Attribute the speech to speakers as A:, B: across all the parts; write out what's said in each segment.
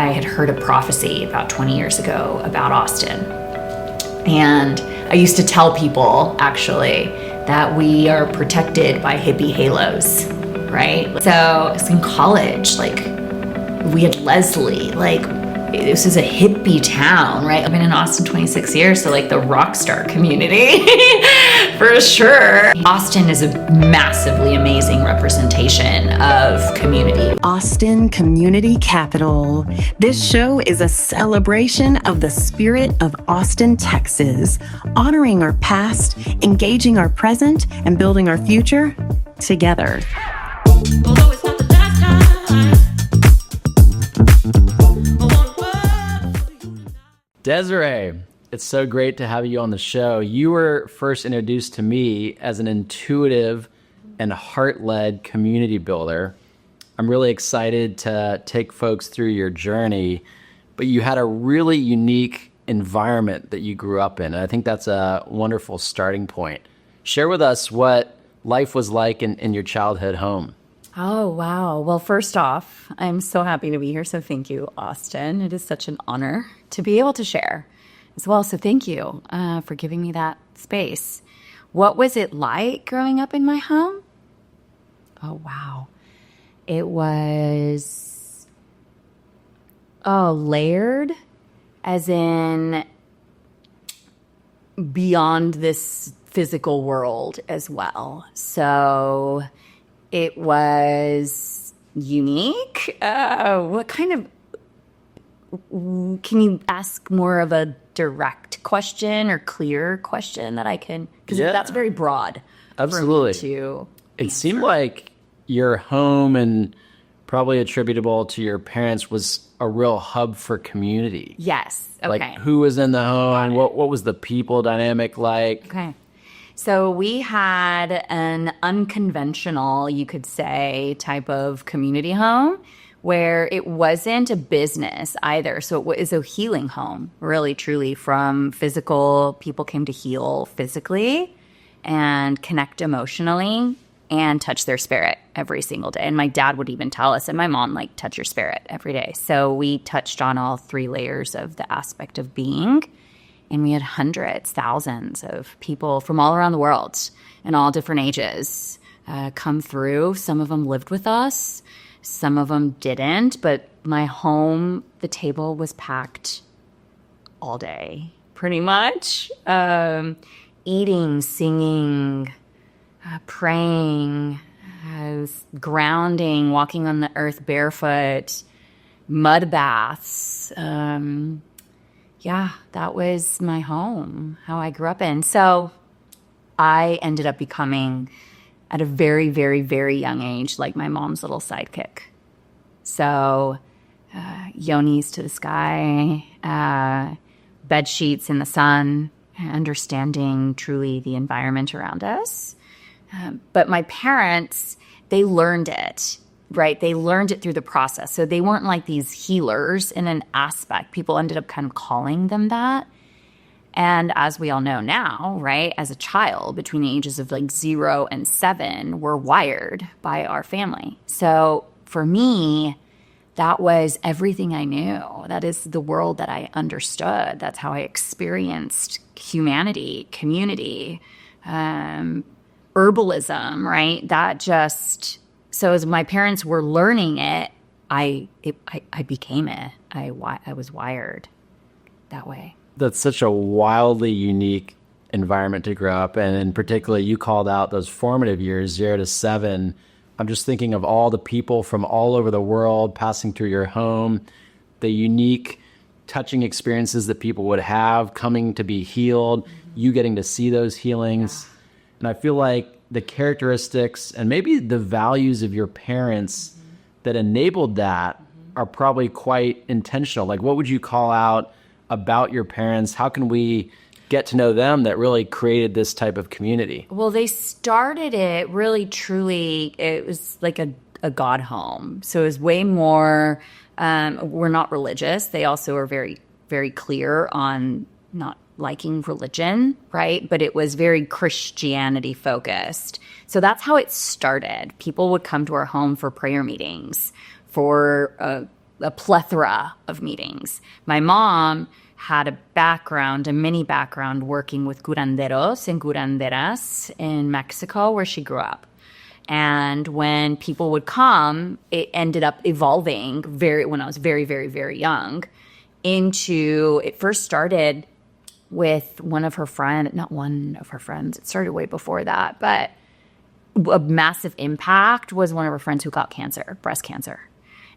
A: I had heard a prophecy about 20 years ago about Austin. And I used to tell people, actually, that we are protected by hippie halos, right? So I was in college, like, we had Leslie, like, this is a hippie town, right? I've been in Austin 26 years, so like the rock star community, for sure. Austin is a massively amazing representation of community.
B: Austin Community Capital. This show is a celebration of the spirit of Austin, Texas, honoring our past, engaging our present, and building our future together.
C: Although it's not the last time.
D: Desiree, it's so great to have you on the show. You were first introduced to me as an intuitive and heart-led community builder. I'm really excited to take folks through your journey, but you had a really unique environment that you grew up in. And I think that's a wonderful starting point. Share with us what life was like in your childhood home.
E: Oh, wow. Well, first off, I'm so happy to be here. So thank you, Austin. It is such an honor to be able to share as well. So thank you for giving me that space. What was it like growing up in my home? Oh, wow. It was layered, as in beyond this physical world as well. So it was unique. What kind of, can you ask more of a direct question or clear question that I can, because that's very broad.
D: Absolutely. It seemed like your home, and probably attributable to your parents, was a real hub for community.
E: Yes. Okay.
D: Like, who was in the home? What was the people dynamic like?
E: Okay. So we had an unconventional, you could say, type of community home where it wasn't a business either. So it was a healing home, really, truly, from physical. People came to heal physically and connect emotionally and touch their spirit every single day. And my dad would even tell us, and my mom, like, touch your spirit every day. So we touched on all three layers of the aspect of being. And we had hundreds, thousands of people from all around the world in all different ages come through. Some of them lived with us. Some of them didn't. But my home, the table was packed all day, pretty much. Eating, singing, praying, grounding, walking on the earth barefoot, mud baths. Yeah, that was my home, how I grew up in. So I ended up becoming, at a very, very, very young age, like my mom's little sidekick. So yonis to the sky, bed sheets in the sun, understanding truly the environment around us. But my parents, they learned it. Right? They learned it through the process. So they weren't like these healers in an aspect. People ended up kind of calling them that. And as we all know now, right, as a child between the ages of like 0 and 7, we're wired by our family. So for me, that was everything I knew. That is the world that I understood. That's how I experienced humanity, community, herbalism, right? That just... So as my parents were learning it, I became it. I was wired that way.
D: That's such a wildly unique environment to grow up in. And particularly, you called out those formative years, 0 to 7. I'm just thinking of all the people from all over the world passing through your home, the unique touching experiences that people would have coming to be healed, you getting to see those healings. Yeah. And I feel like the characteristics and maybe the values of your parents that enabled that are probably quite intentional. Like, what would you call out about your parents? How can we get to know them that really created this type of community?
E: Well, they started it really, truly, it was like a God home. So it was way more, we're not religious. They also are very, very clear on not liking religion, right? But it was very Christianity focused. So that's how it started. People would come to our home for prayer meetings, for a plethora of meetings. My mom had a mini background working with curanderos and curanderas in Mexico, where she grew up. And when people would come, it ended up evolving when I was very, very, very young it first started with not one of her friends, it started way before that, but a massive impact was one of her friends who got breast cancer.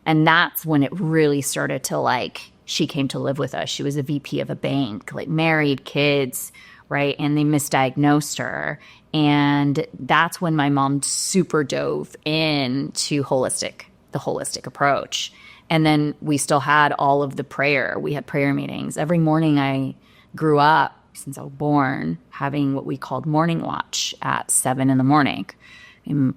E: And that's when it really started to she came to live with us. She was a VP of a bank, married, kids, right? And they misdiagnosed her. And that's when my mom super dove into the holistic approach. And then we still had all of the prayer. We had prayer meetings. Every morning I grew up, since I was born, having what we called morning watch at 7 a.m.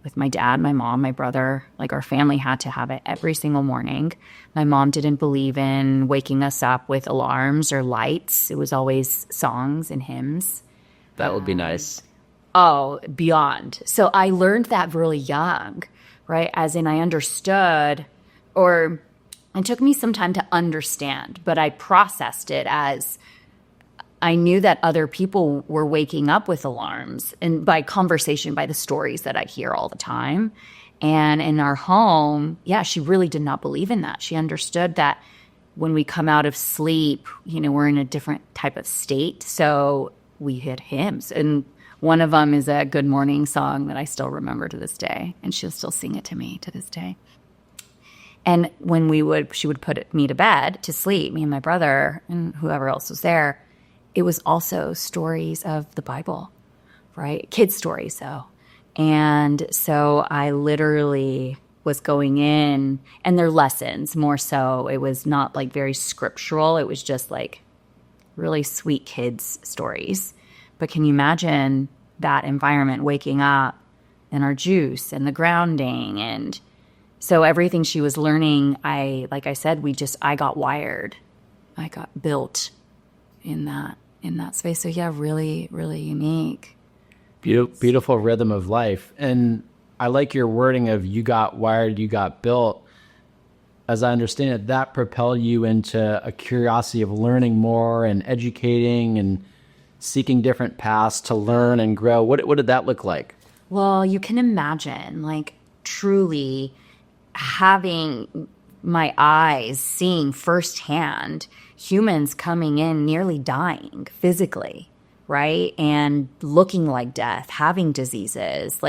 E: With my dad, my mom, my brother, our family had to have it every single morning. My mom didn't believe in waking us up with alarms or lights. It was always songs and hymns.
D: That would be nice.
E: Oh, beyond. So I learned that really young, right? As in I understood, or it took me some time to understand, but I processed it as I knew that other people were waking up with alarms, and by conversation, by the stories that I hear all the time. And in our home, she really did not believe in that. She understood that when we come out of sleep, we're in a different type of state. So we hit hymns. And one of them is a good morning song that I still remember to this day. And she'll still sing it to me to this day. And when she would put me to bed to sleep, me and my brother and whoever else was there, it was also stories of the Bible, right? Kids' stories, though. And so I literally was going in, and they're lessons more so. It was not very scriptural. It was just really sweet kids' stories. But can you imagine that environment, waking up and our juice and the grounding? And so everything she was learning, I got wired. I got built in that space. So really, really unique.
D: Beautiful rhythm of life. And I like your wording of you got wired, you got built. As I understand it, that propelled you into a curiosity of learning more and educating and seeking different paths to learn and grow. What did that look like?
E: Well, you can imagine truly having my eyes seeing firsthand humans coming in nearly dying physically, right? And looking like death, having diseases,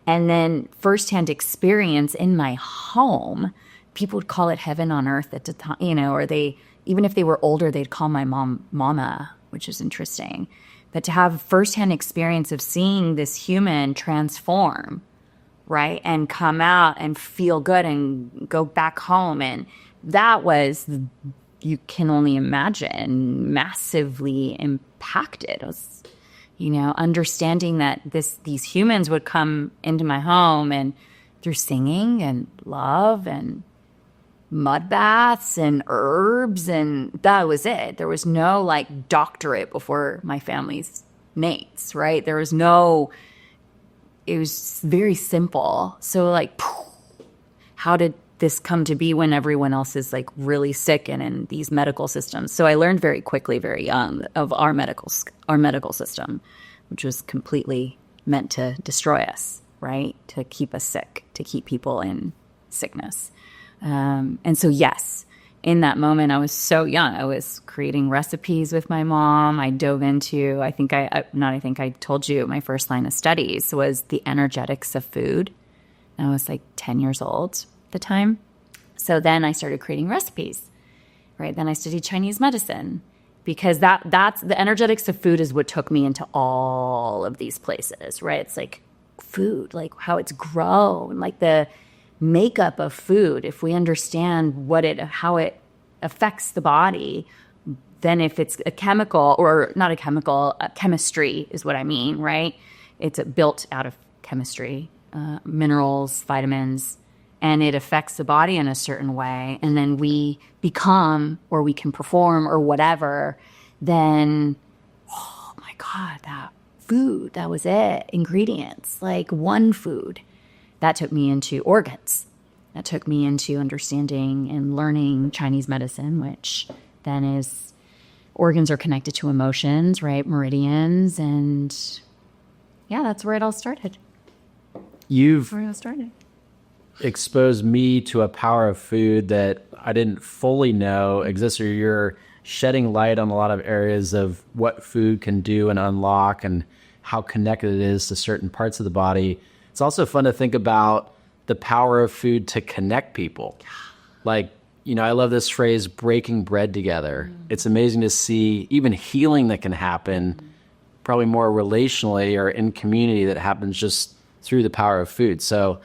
E: and then firsthand experience in my home. People would call it heaven on earth at the time, or even if they were older, they'd call my mom Mama, which is interesting. But to have firsthand experience of seeing this human transform, right? And come out and feel good and go back home. And that was, you can only imagine, massively impacted. It was, understanding that these humans would come into my home and through singing and love and mud baths and herbs, and that was it. There was no doctorate before my family's mates, right? There was no, it was very simple. So how did this come to be when everyone else is really sick and in these medical systems? So I learned very quickly, very young, of our medical system, which was completely meant to destroy us, right? To keep us sick, to keep people in sickness. And so, yes, in that moment, I was so young. I was creating recipes with my mom. I dove into, I told you, my first line of studies was the energetics of food. And I was 10 years old at the time. So then I started creating recipes, right? Then I studied Chinese medicine, because that's the energetics of food is what took me into all of these places, right? It's food, how it's grown, the makeup of food. If we understand how it affects the body, then if it's a chemical, or not a chemical, chemistry is what I mean, right? It's built out of chemistry, minerals, vitamins, and it affects the body in a certain way. And then we become, or we can perform or whatever, then, oh my God, that food, that was it. Ingredients, one food. That took me into organs, That took me into understanding and learning Chinese medicine, which then is organs are connected to emotions, right? Meridians. And yeah, that's where it all started.
D: You've
E: Where it all started.
D: exposed me to a power of food that I didn't fully know exists, or you're shedding light on a lot of areas of what food can do and unlock and how connected it is to certain parts of the body. It's also fun to think about the power of food to connect people. Like, I love this phrase, breaking bread together. It's amazing to see even healing that can happen, probably more relationally or in community, that happens just through the power of food. So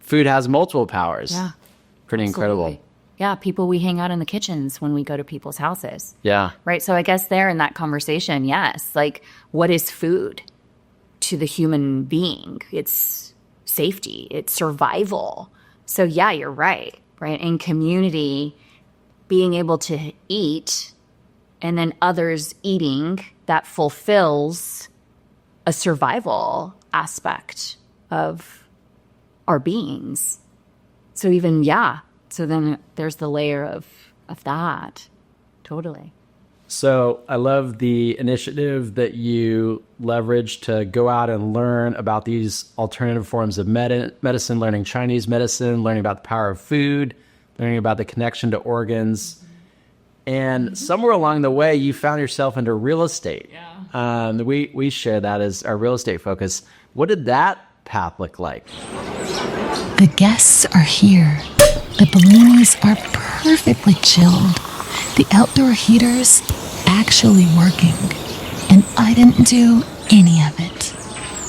D: food has multiple powers.
E: Yeah.
D: Pretty incredible.
E: Yeah, people, we hang out in the kitchens when we go to people's houses.
D: Yeah.
E: Right. So I guess there in that conversation, yes, like what is food to the human being? It's safety, it's survival. So yeah, you're right. Right. In community, being able to eat and then others eating, that fulfills a survival aspect of our beings. So even, yeah. So then there's the layer of that. Totally.
D: So I love the initiative that you leverage to go out and learn about these alternative forms of medicine, learning Chinese medicine, learning about the power of food, learning about the connection to organs. And somewhere along the way, you found yourself into real estate. Yeah. We share that as our real estate focus. What did that path look like?
F: The guests are here. The balloonies are perfectly chilled. The outdoor heaters actually working. And I didn't do any of it.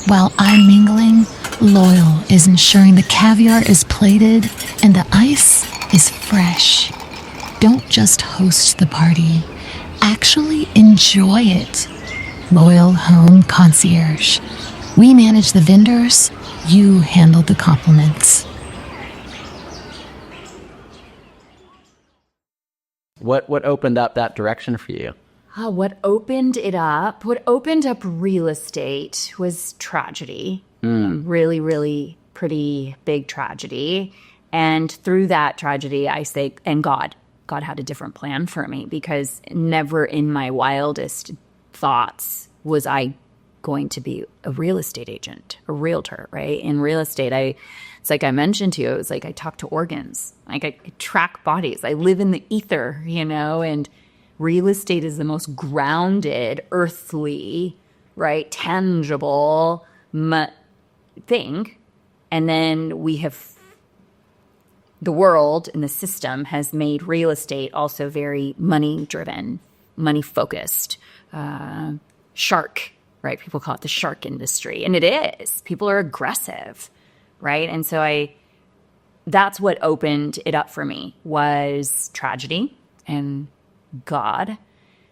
F: While I'm mingling, Loyal is ensuring the caviar is plated and the ice is fresh. Don't just host the party. Actually enjoy it. Loyal Home Concierge. We manage the vendors. You handle the compliments.
D: What opened up that direction for you?
E: What opened up real estate was tragedy. Really, really pretty big tragedy. And through that tragedy, I say, and God had a different plan for me, because never in my wildest thoughts was I going to be a real estate agent, a realtor, right? In real estate, it's like I mentioned to you, it was like I talk to organs, like I track bodies, I live in the ether, and real estate is the most grounded, earthly, right, tangible thing. And then the world and the system has made real estate also very money driven, money focused, shark, right? People call it the shark industry. And it is. People are aggressive, right? And so that's what opened it up for me, was tragedy and God.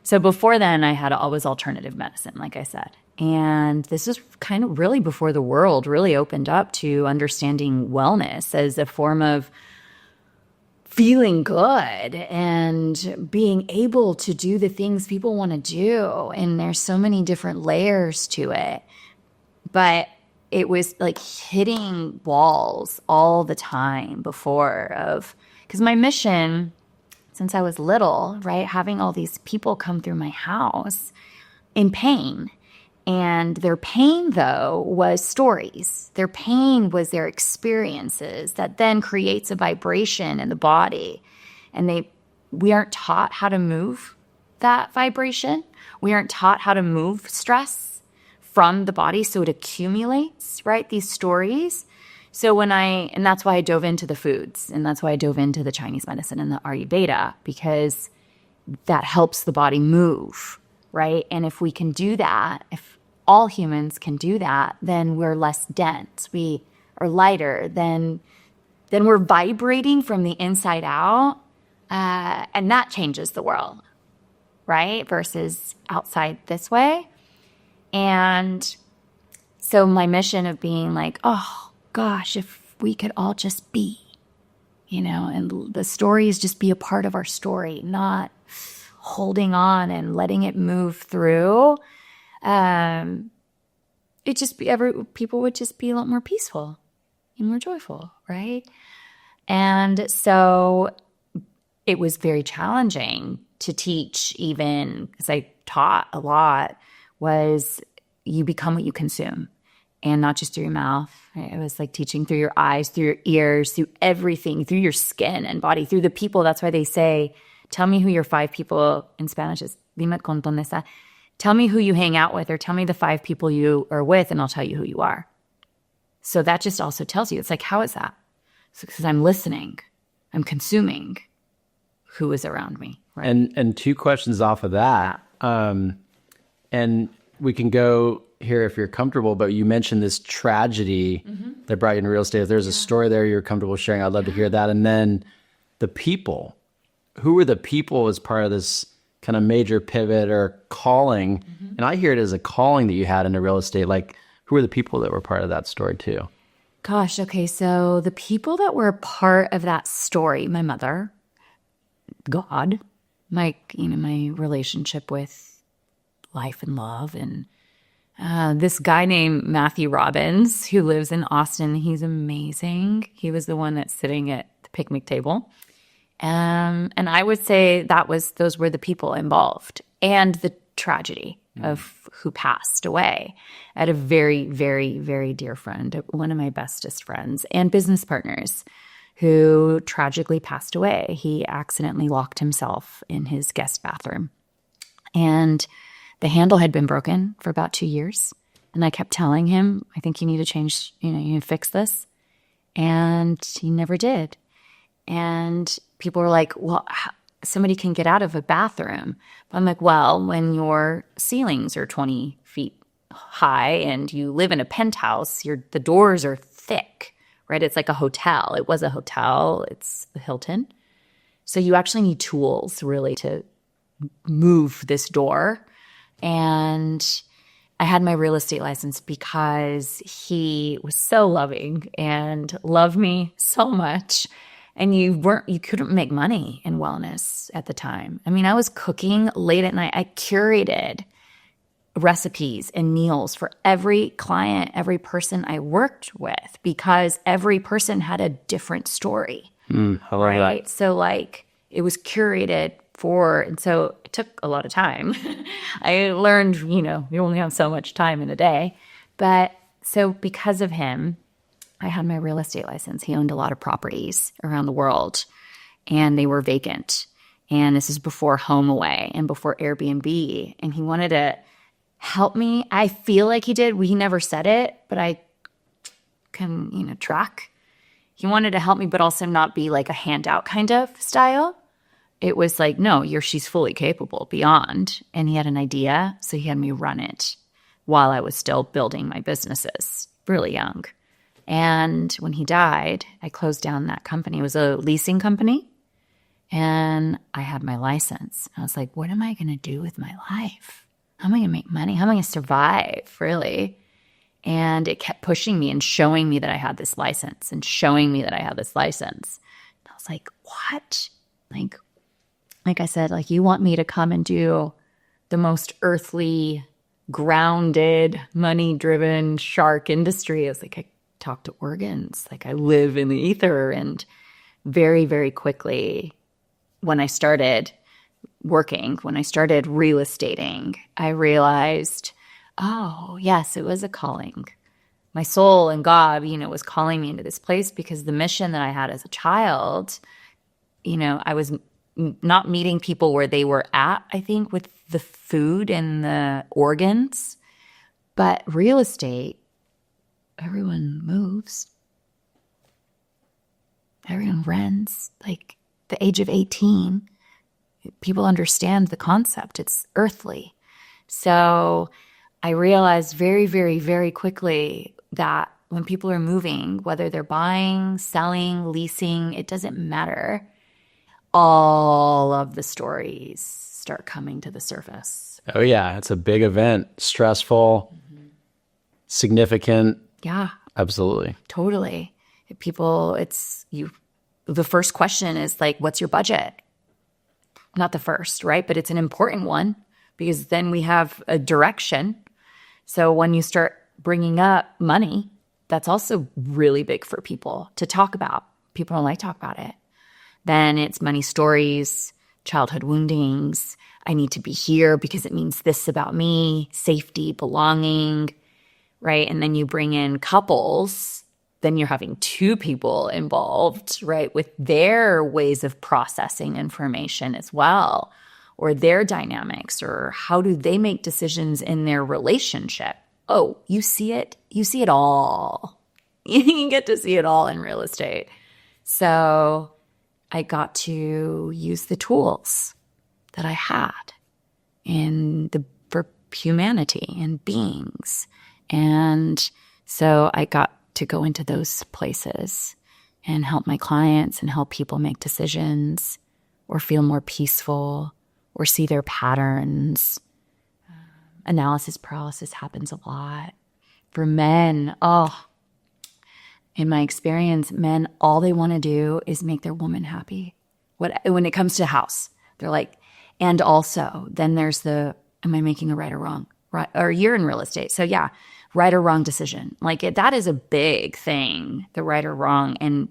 E: So before then, I had always alternative medicine, like I said. And this is kind of really before the world really opened up to understanding wellness as a form of feeling good and being able to do the things people want to do. And there's so many different layers to it. But it was like hitting walls all the time because my mission, since I was little, right, having all these people come through my house in pain. And their pain, though, was stories. Their pain was their experiences that then creates a vibration in the body. And we aren't taught how to move that vibration. We aren't taught how to move stress from the body so it accumulates, right, these stories. So and that's why I dove into the foods, and that's why I dove into the Chinese medicine and the Ayurveda, because that helps the body move, right? And if we can do that, if all humans can do that, then we're less dense. We are lighter. Then we're vibrating from the inside out, and that changes the world, right? Versus outside this way. And so my mission of being like, oh gosh, if we could all just be, and the stories just be a part of our story, not holding on and letting it move through. People would just be a lot more peaceful and more joyful, right? And so it was very challenging to teach, even because I taught a lot, was you become what you consume, and not just through your mouth. It was like teaching through your eyes, through your ears, through everything, through your skin and body, through the people. That's why they say, tell me who your 5 people, in Spanish is, dime con dónde está. Tell me who you hang out with, or tell me the 5 people you are with, and I'll tell you who you are. So that just also tells you, it's like, how is that? Because I'm listening, I'm consuming who is around me. Right?
D: And 2 questions off of that. And we can go here if you're comfortable, but you mentioned this tragedy that brought you into real estate. If there's a story there you're comfortable sharing, I'd love to hear that. And then the people. Who were the people as part of this kind of major pivot or calling? And I hear it as a calling that you had into real estate. Like, who were the people that were part of that story too?
E: Gosh, okay. So the people that were a part of that story, my mother, God, my relationship with life and love, and this guy named Matthew Robbins who lives in Austin. He's amazing. He was the one that's sitting at the picnic table. And I would say those were the people involved, and the tragedy of who passed away. I had a very, very, very dear friend, one of my bestest friends and business partners, who tragically passed away. He accidentally locked himself in his guest bathroom, and the handle had been broken for about 2 years. And I kept telling him, I think you need to change, you need to fix this. And he never did. And people were like, well, somebody can get out of a bathroom. But I'm like, well, when your ceilings are 20 feet high and you live in a penthouse, the doors are thick, right? It's like a hotel. It was a hotel. It's the Hilton. So you actually need tools really to move this door. And I had my real estate license because he was so loving and loved me so much. And you couldn't make money in wellness at the time. I mean, I was cooking late at night. I curated recipes and meals for every client, every person I worked with, because every person had a different story.
D: I love that.
E: So like it was curated and so it took a lot of time. I learned, you only have so much time in a day. But so because of him, I had my real estate license. He owned a lot of properties around the world, and they were vacant. And this is before HomeAway and before Airbnb. And he wanted to help me. I feel like he did. He never said it, but I can, track. He wanted to help me, but also not be like a handout kind of style. It was like, no, she's fully capable beyond. And he had an idea, so he had me run it while I was still building my businesses, really young. And when he died, I closed down that company. It was a leasing company. And I had my license. I was like, what am I going to do with my life? How am I going to make money? How am I going to survive, really? And it kept pushing me and showing me that I had this license and showing me that I had this license. And I was like, what? Like I said, like, you want me to come and do the most earthly, grounded, money-driven shark industry? I was like, I talk to organs. Like, I live in the ether. And very, very quickly, when I started working, when I started real estating, I realized, oh, yes, it was a calling. My soul and God, was calling me into this place, because the mission that I had as a child, I was not meeting people where they were at, I think, with the food and the organs. But real estate, everyone moves. Everyone rents. Like, the age of 18, people understand the concept. It's earthly. So I realized very, very, very quickly that when people are moving, whether they're buying, selling, leasing, it doesn't matter. All of the stories start coming to the surface.
D: Oh yeah, it's a big event, stressful, significant.
E: Yeah,
D: Absolutely.
E: totally. People, the first question is like, what's your budget? Not the first, right? But it's an important one, because then we have a direction. So when you start bringing up money, that's also really big for people to talk about. People don't like to talk about it. Then it's money stories, childhood woundings. I need to be here because it means this about me, safety, belonging, right? And then you bring in couples, then you're having two people involved, right, with their ways of processing information as well, or their dynamics, or how do they make decisions in their relationship. Oh, you see it? You see it all. You get to see it all in real estate. So I got to use the tools that I had for humanity and beings. And so I got to go into those places and help my clients and help people make decisions or feel more peaceful or see their patterns. Analysis paralysis happens a lot. For men, in my experience, men, all they want to do is make their woman happy. When it comes to the house, they're like, and also, then there's am I making a right or wrong? Right, or you're in real estate. So yeah, right or wrong decision. That is a big thing, the right or wrong. And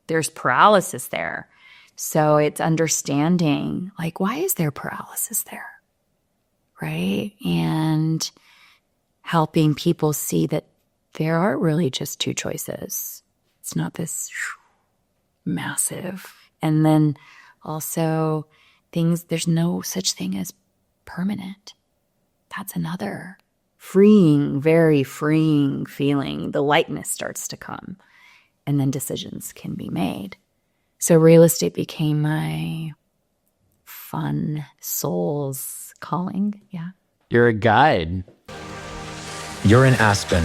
E: there's paralysis there. So it's understanding, why is there paralysis there? Right? And helping people see that there are really just two choices. It's not this massive. And then also there's no such thing as permanent. That's another freeing, very freeing feeling. The lightness starts to come, and then decisions can be made. So real estate became my fun soul's calling. Yeah.
D: You're a guide.
G: You're in Aspen,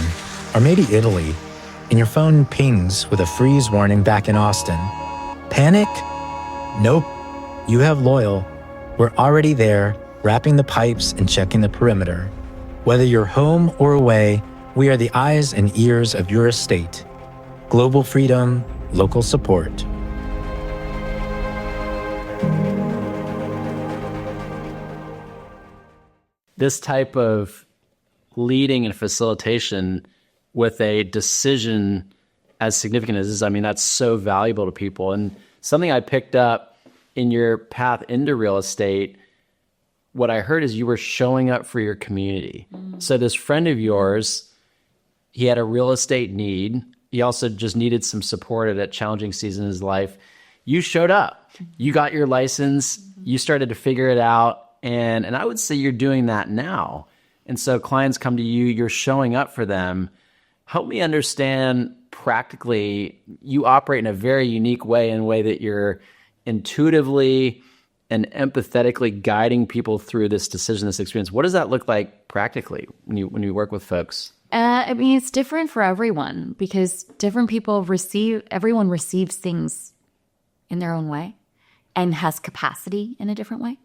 G: or maybe Italy, and your phone pings with a freeze warning back in Austin. Panic? Nope. You have Loyal. We're already there, wrapping the pipes and checking the perimeter. Whether you're home or away, we are the eyes and ears of your estate. Global freedom, local support.
D: This type of leading and facilitation with a decision as significant as this, that's so valuable to people. And something I picked up in your path into real estate, what I heard is you were showing up for your community. So this friend of yours, he had a real estate need. He also just needed some support at a challenging season in his life. You showed up. You got your license. You started to figure it out. And I would say you're doing that now. And so clients come to you, you're showing up for them. Help me understand practically, you operate in a very unique way, in a way that you're intuitively and empathetically guiding people through this decision, this experience. What does that look like practically when you work with folks?
E: It's different for everyone because different people everyone receives things in their own way and has capacity in a different way.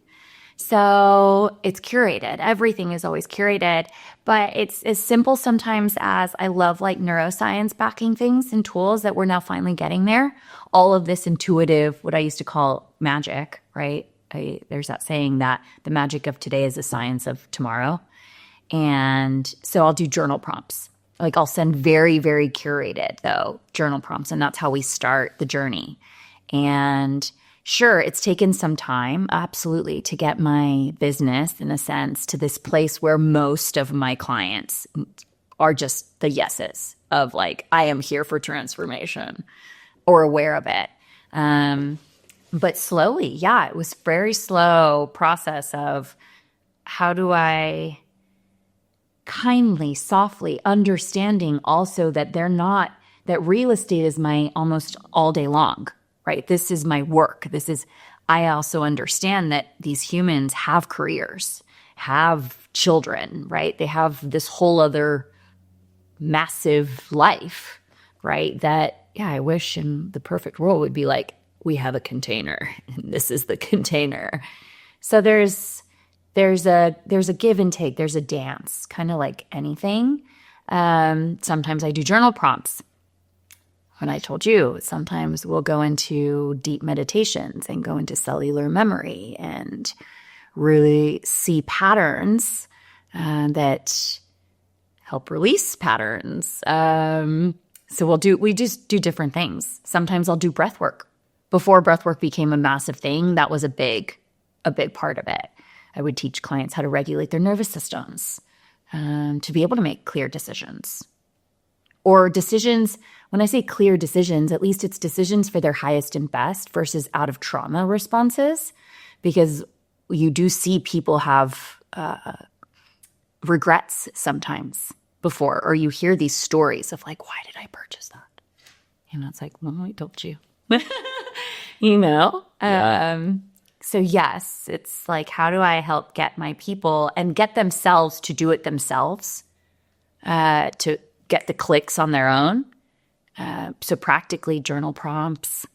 E: So it's curated. Everything is always curated, but it's as simple sometimes as I love neuroscience backing things and tools that we're now finally getting there. All of this intuitive, what I used to call magic, right? There's that saying that the magic of today is the science of tomorrow. And so I'll do journal prompts. I'll send very, very curated though, journal prompts. And that's how we start the journey. And sure, it's taken some time, absolutely, to get my business, in a sense, to this place where most of my clients are just the yeses of I am here for transformation or aware of it. But slowly, yeah, it was very slow process of how do I kindly, softly, understanding also that that real estate is my almost all day long. Right? This is my work. I also understand that these humans have careers, have children, right? They have this whole other massive life, right? That, yeah, I wish in the perfect world would be we have a container and this is the container. So there's a give and take. There's a dance, kind of like anything. Sometimes I do journal prompts. When I told you, sometimes we'll go into deep meditations and go into cellular memory and really see patterns that help release patterns. So we just do different things. Sometimes I'll do breath work. Before breath work became a massive thing, that was a big part of it. I would teach clients how to regulate their nervous systems, to be able to make clear decisions. Or decisions, when I say clear decisions, at least it's decisions for their highest and best versus out of trauma responses, because you do see people have regrets sometimes before, or you hear these stories of like, why did I purchase that? It's like, well, I told you. So yes, it's like, how do I help get my people and get themselves to do it themselves, to get the clicks on their own? So practically journal prompts,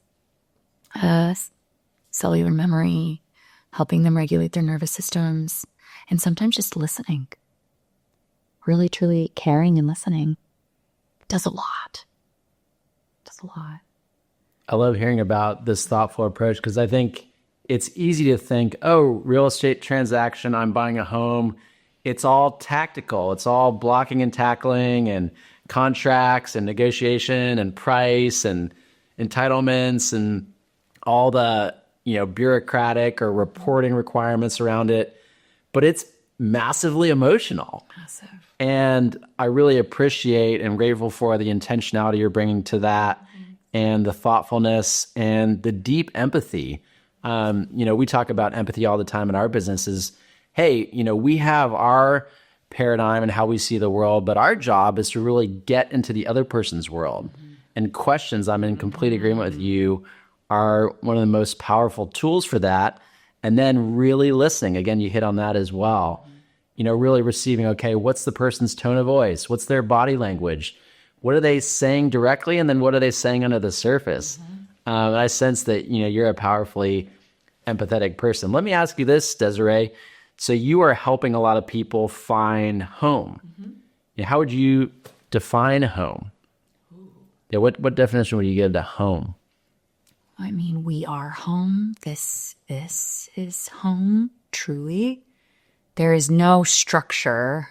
E: cellular memory, helping them regulate their nervous systems, and sometimes just listening. Really, truly caring and listening does a lot.
D: I love hearing about this thoughtful approach because I think it's easy to think, oh, real estate transaction, I'm buying a home. It's all tactical. It's all blocking and tackling and contracts and negotiation and price and entitlements and all the, bureaucratic or reporting requirements around it. But it's massively emotional.
E: Massive.
D: And I really appreciate and grateful for the intentionality you're bringing to that and the thoughtfulness and the deep empathy. We talk about empathy all the time in our businesses. Hey, we have our paradigm and how we see the world, but our job is to really get into the other person's world. And questions, I'm in complete agreement with you, are one of the most powerful tools for that. And then really listening. Again, you hit on that as well. Really receiving, okay, what's the person's tone of voice? What's their body language? What are they saying directly? And then what are they saying under the surface? I sense that, you're a powerfully empathetic person. Let me ask you this, Desiree. So you are helping a lot of people find home. How would you define home? Yeah, what definition would you give to home?
E: I mean, we are home. This is home, truly. There is no structure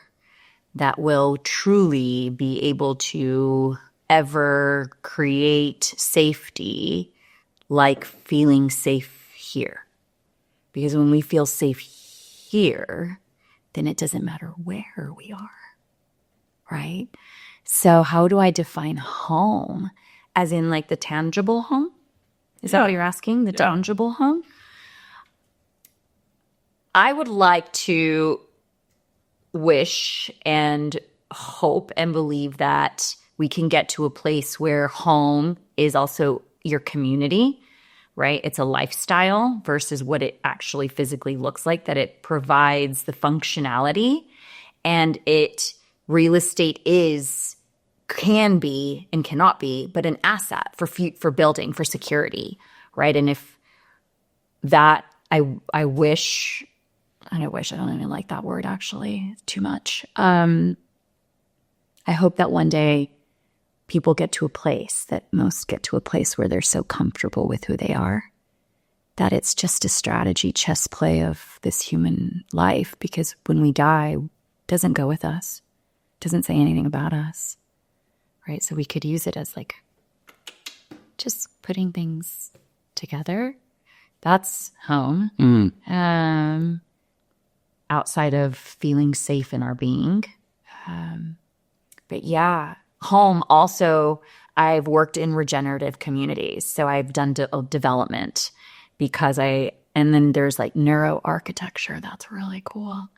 E: that will truly be able to ever create safety like feeling safe here. Because when we feel safe here, then it doesn't matter where we are, right? So how do I define home? As in like the tangible home? Is that what you're asking? The tangible home? I would like to wish and hope and believe that we can get to a place where home is also your community, right? It's a lifestyle versus what it actually physically looks like, that it provides the functionality, and real estate can be and cannot be, but an asset for building, for security, right? And if that, I wish, and I don't even like that word actually, it's too much. I hope that one day people get to a place, that most get to a place where they're so comfortable with who they are, that it's just a strategy chess play of this human life, because when we die, it doesn't go with us, it doesn't say anything about us, right? So we could use it as like just putting things together. That's home. Outside of feeling safe in our being. But yeah, home also, I've worked in regenerative communities. So I've done development and then there's like neuroarchitecture. That's really cool.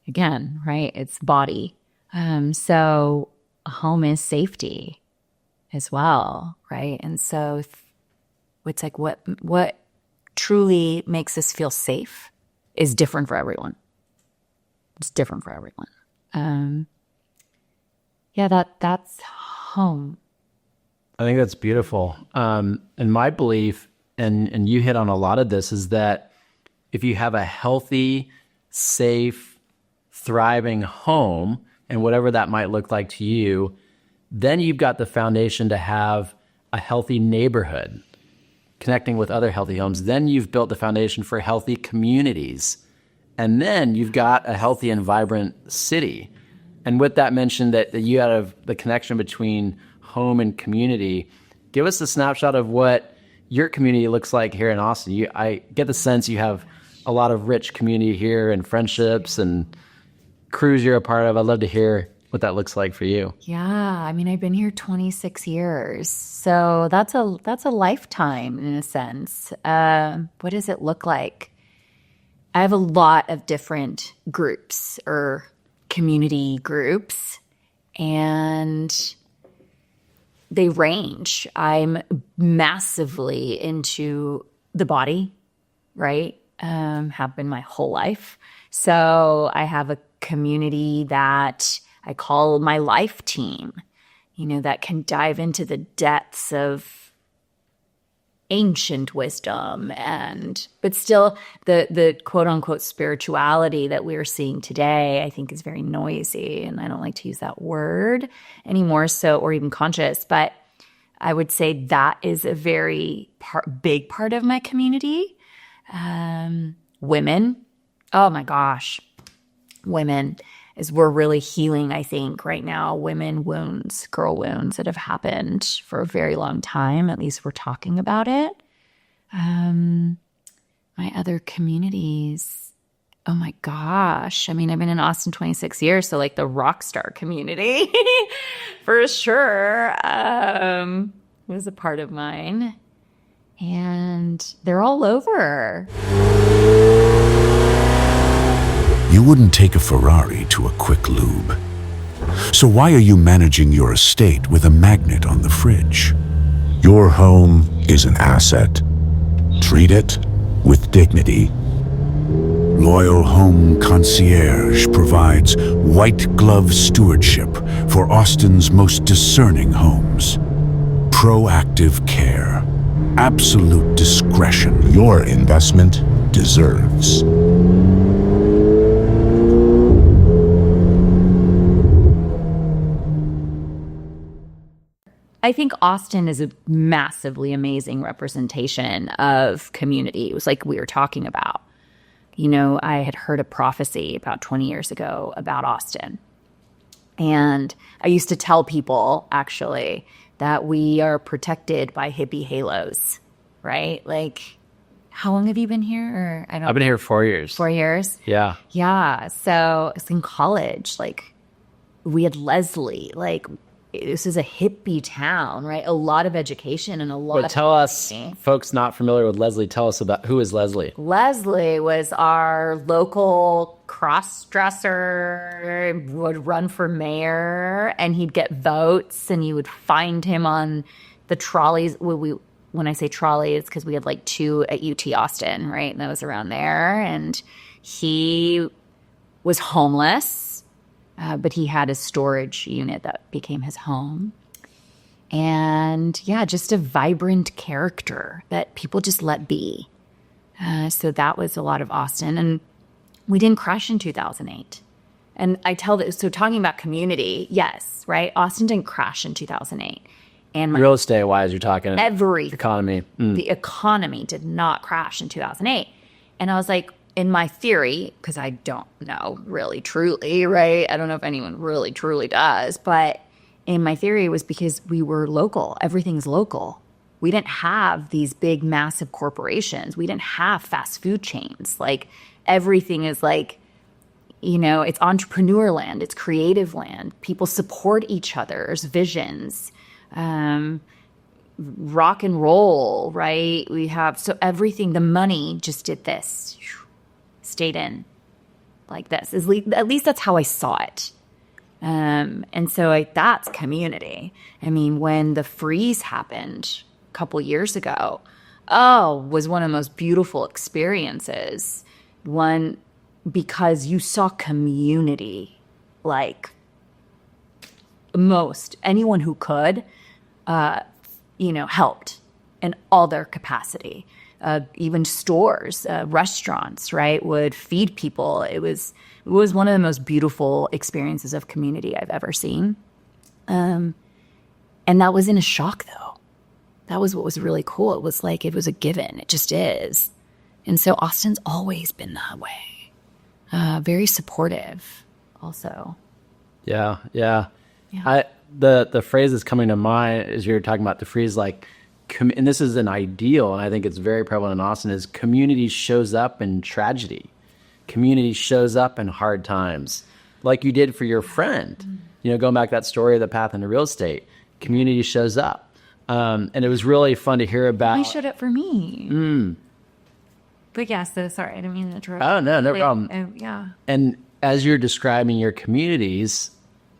E: Again, right? It's body. So home is safety as well, right? And so it's like what truly makes us feel safe is different for everyone. It's different for everyone. That's home.
D: I think that's beautiful. And my belief, and you hit on a lot of this, is that if you have a healthy, safe, thriving home, and whatever that might look like to you, then you've got the foundation to have a healthy neighborhood, connecting with other healthy homes. Then you've built the foundation for healthy communities. And then you've got a healthy and vibrant city. And with that mentioned that you have the connection between home and community. Give us a snapshot of what your community looks like here in Austin. I get the sense you have a lot of rich community here and friendships and crews you're a part of. I'd love to hear what that looks like for you.
E: Yeah, I mean, I've been here 26 years, so that's a lifetime in a sense. What does it look like? I have a lot of different groups or community groups, and they range. I'm massively into the body, right? Have been my whole life. So I have a community that I call my life team, that can dive into the depths of ancient wisdom but still the quote unquote spirituality that we're seeing today, I think is very noisy. And I don't like to use that word anymore, or even conscious, but I would say that is a very big part of my community. Women, oh my gosh, women is we're really healing, I think, right now, women wounds, girl wounds that have happened for a very long time. At least we're talking about it. My other communities, oh my gosh. I mean, I've been in Austin 26 years, so like the rock star community for sure was a part of mine. And they're all over.
H: You wouldn't take a Ferrari to a quick lube. So why are you managing your estate with a magnet on the fridge? Your home is an asset. Treat it with dignity. Loyal Home Concierge provides white glove stewardship for Austin's most discerning homes. Proactive care. Absolute discretion your investment deserves.
E: I think Austin is a massively amazing representation of community. It was like we were talking about. I had heard a prophecy about 20 years ago about Austin. And I used to tell people, actually, that we are protected by hippie halos, right? Like, how long have you been here?
D: I've been here 4 years.
E: 4 years?
D: Yeah.
E: Yeah. So it's in college. Like, we had Leslie. Like, this is a hippie town, right? A lot of education and a lot
D: But tell us, folks not familiar with Leslie, tell us about who is Leslie?
E: Leslie was our local cross-dresser, would run for mayor, and he'd get votes, and you would find him on the trolleys. When I say trolley, it's because we had like 2 at UT Austin, right? And that was around there. And he was homeless. But he had a storage unit that became his home. And yeah, just a vibrant character that people just let be. So that was a lot of Austin. And we didn't crash in 2008. And I tell that, so talking about community, yes, right? Austin didn't crash in 2008. And
D: Real estate wise, you're talking economy.
E: The economy did not crash in 2008. And I was like, in my theory, because I don't know really truly, right? I don't know if anyone really truly does, but in my theory it was because we were local. Everything's local. We didn't have these big, massive corporations. We didn't have fast food chains. Like, everything is like, it's entrepreneur land. It's creative land. People support each other's visions. Rock and roll, right? We have, so everything, the money just did this. Stayed in like this. At least that's how I saw it. And so that's community. I mean, when the freeze happened a couple years ago, was one of the most beautiful experiences. One, because you saw community, like anyone who could, helped in all their capacity. Even stores, restaurants, right, would feed people. It was one of the most beautiful experiences of community I've ever seen. And that was in a shock, though. That was what was really cool. It was like, it was a given. It just is. And so Austin's always been that way. Very supportive also.
D: Yeah. the phrase that's coming to mind as you're talking about the freeze, like, and this is an ideal, and I think it's very prevalent in Austin, is community shows up in tragedy. Community shows up in hard times, like you did for your friend. You know, going back to that story of the path into real estate, community shows up. And it was really fun to hear about.
E: He showed up for me. But yeah, so sorry, I didn't mean to interrupt.
D: Oh, no problem.
E: Yeah.
D: And as you're describing your communities,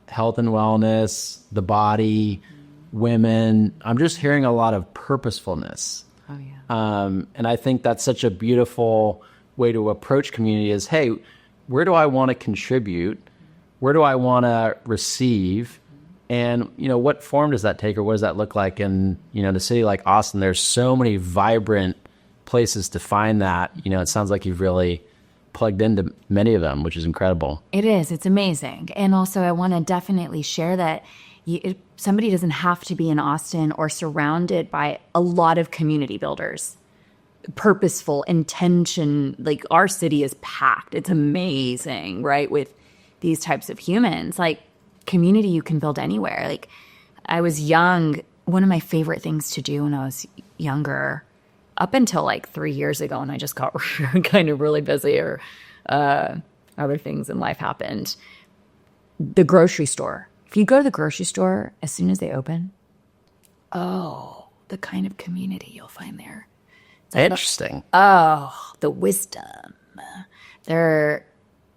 D: health and wellness, the body, women, I'm just hearing a lot of purposefulness.
E: Oh, yeah.
D: And I think that's such a beautiful way to approach community is, hey, where do I want to contribute? Where do I want to receive? And, you know, what form does that take, or what does that look like? In, you know, in a city like Austin, there's so many vibrant places to find that. You know, it sounds like you've really plugged into many of them, which is incredible.
E: It is. It's amazing. And also, I want to definitely share that somebody doesn't have to be in Austin or surrounded by a lot of community builders. Purposeful intention, like our city is packed. It's amazing, right? With these types of humans, like community you can build anywhere. Like I was young, one of my favorite things to do when I was younger, up until like 3 years ago, and I just got kind of really busy, or other things in life happened. The grocery store. If you go to the grocery store as soon as they open, the kind of community you'll find there.
D: Interesting.
E: The wisdom. They're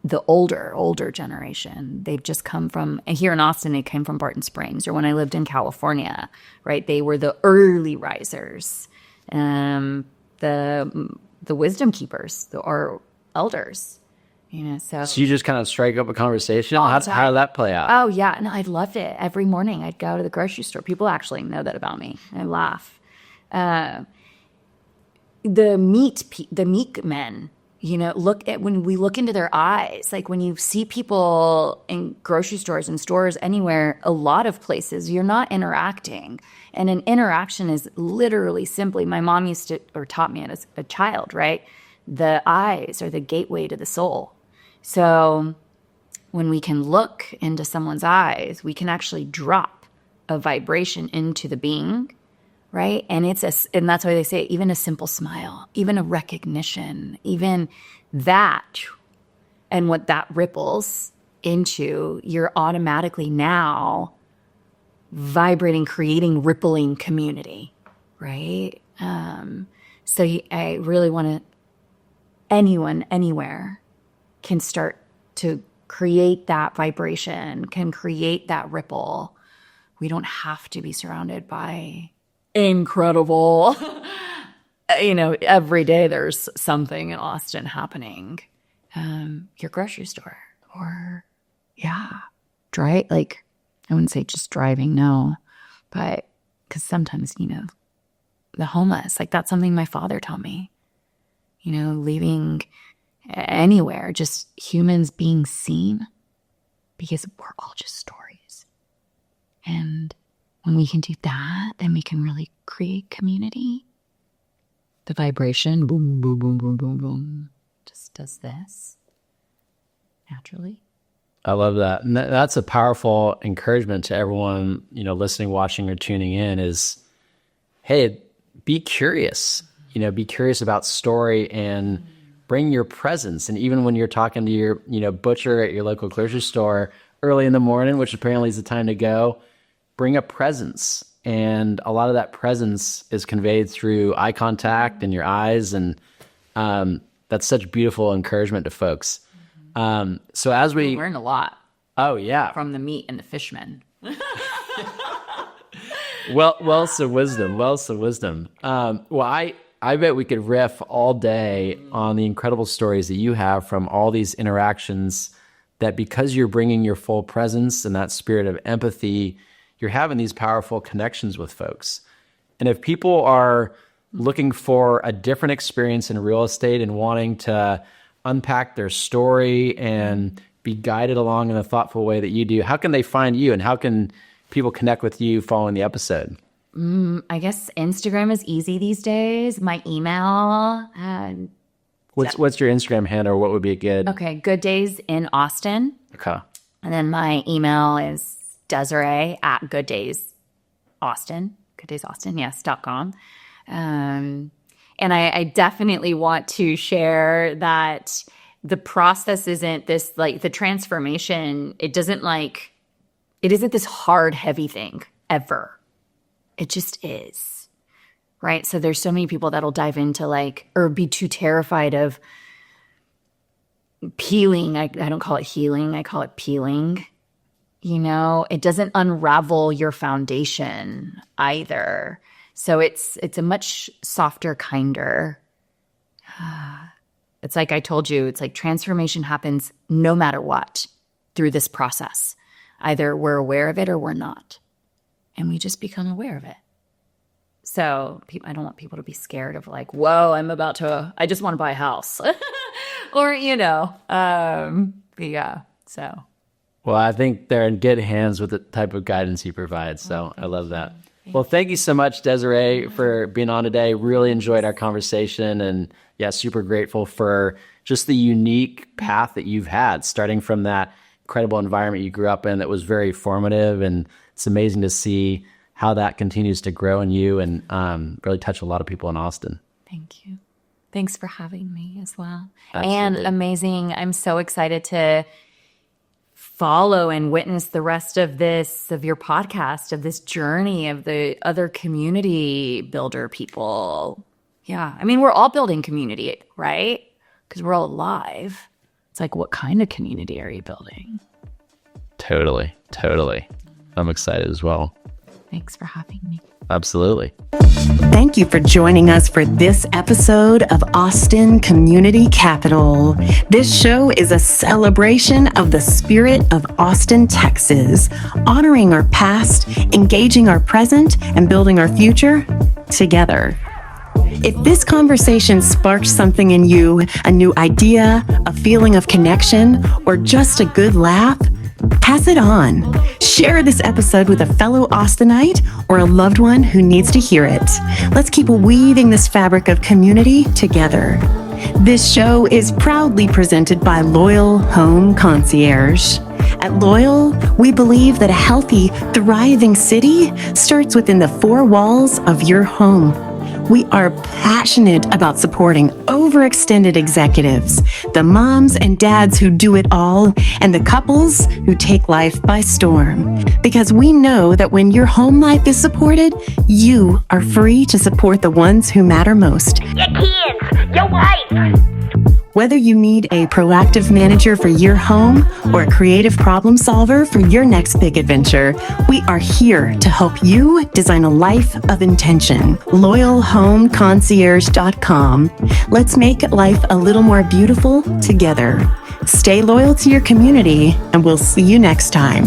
E: the older generation. They've just come from, and here in Austin, they came from Barton Springs, or when I lived in California, right? They were the early risers, the wisdom keepers, our elders. You know, so
D: you just kind of strike up a conversation.
E: All
D: How
E: the time.
D: did that play out?
E: Oh yeah, no, I loved it. Every morning I'd go to the grocery store. People actually know that about me. I laugh. The meek men, you know, when we look into their eyes, like when you see people in grocery stores and stores anywhere, a lot of places, you're not interacting. And an interaction is literally simply, my mom used to, or taught me it as a child, right? The eyes are the gateway to the soul. So when we can look into someone's eyes, we can actually drop a vibration into the being, right? And and that's why they say even a simple smile, even a recognition, even that, and what that ripples into, you're automatically now vibrating, creating, rippling community, right? So I really want to, anyone, anywhere can start to create that vibration, can create that ripple. We don't have to be surrounded by incredible, you know, every day there's something in Austin happening. Your grocery store, or like, I wouldn't say just driving, no, but because sometimes, you know, the homeless, like that's something my father taught me, you know, leaving anywhere, just humans being seen, because we're all just stories. And when we can do that, then we can really create community. The vibration, boom, boom, boom, boom, boom, boom, just does this naturally.
D: I love that. And that's a powerful encouragement to everyone, you know, listening, watching, or tuning in is, hey, be curious, you know, be curious about story and bring your presence. And even when you're talking to your, you know, butcher at your local grocery store early in the morning, which apparently is the time to go, bring a presence. And a lot of that presence is conveyed through eye contact and your eyes. And that's such beautiful encouragement to folks. So as we
E: learn a lot.
D: Oh yeah.
E: From the meat and the fishmen.
D: Wealth of wisdom. Well, I bet we could riff all day on the incredible stories that you have from all these interactions, that because you're bringing your full presence and that spirit of empathy, you're having these powerful connections with folks. And if people are looking for a different experience in real estate and wanting to unpack their story and be guided along in a thoughtful way that you do, how can they find you, and how can people connect with you following the episode?
E: I guess Instagram is easy these days. My email.
D: What's your Instagram handle? What would be a good?
E: Okay, Good Days in Austin.
D: Okay.
E: And then my email is Desiree at gooddays.com. And I definitely want to share that the process isn't this, like, the transformation, it isn't this hard, heavy thing ever. It just is, right? So there's so many people that'll dive into or be too terrified of peeling. I don't call it healing. I call it peeling. It doesn't unravel your foundation either. So it's a much softer, kinder. It's like I told you, it's like transformation happens no matter what through this process. Either we're aware of it or we're not. And we just become aware of it. So I don't want people to be scared of whoa, I just want to buy a house. Or, yeah, so.
D: Well, I think they're in good hands with the type of guidance you provide. So I love that. Well, thank you so much, Desiree, for being on today. Really enjoyed our conversation, and super grateful for just the unique path that you've had, starting from that incredible environment you grew up in that was very formative. And it's amazing to see how that continues to grow in you and really touch a lot of people in Austin.
E: Thank you. Thanks for having me as well.
D: Absolutely.
E: And amazing. I'm so excited to follow and witness the rest of your podcast, of this journey of the other community builder people. Yeah. I mean, we're all building community, right? Because we're all alive. It's like, what kind of community are you building?
D: Totally. I'm excited as well.
E: Thanks for having me.
D: Absolutely.
B: Thank you for joining us for this episode of Austin Community Capital. This show is a celebration of the spirit of Austin, Texas, honoring our past, engaging our present, and building our future together. If this conversation sparked something in you, a new idea, a feeling of connection, or just a good laugh, pass it on. Share this episode with a fellow Austinite or a loved one who needs to hear it. Let's keep weaving this fabric of community together. This show is proudly presented by Loyal Home Concierge. At Loyal, we believe that a healthy, thriving city starts within the four walls of your home. We are passionate about supporting overextended executives, the moms and dads who do it all, and the couples who take life by storm. Because we know that when your home life is supported, you are free to support the ones who matter most.
I: Your kids, your wife.
B: Whether you need a proactive manager for your home or a creative problem solver for your next big adventure, we are here to help you design a life of intention. LoyalHomeConcierge.com. Let's make life a little more beautiful together. Stay loyal to your community, and we'll see you next time.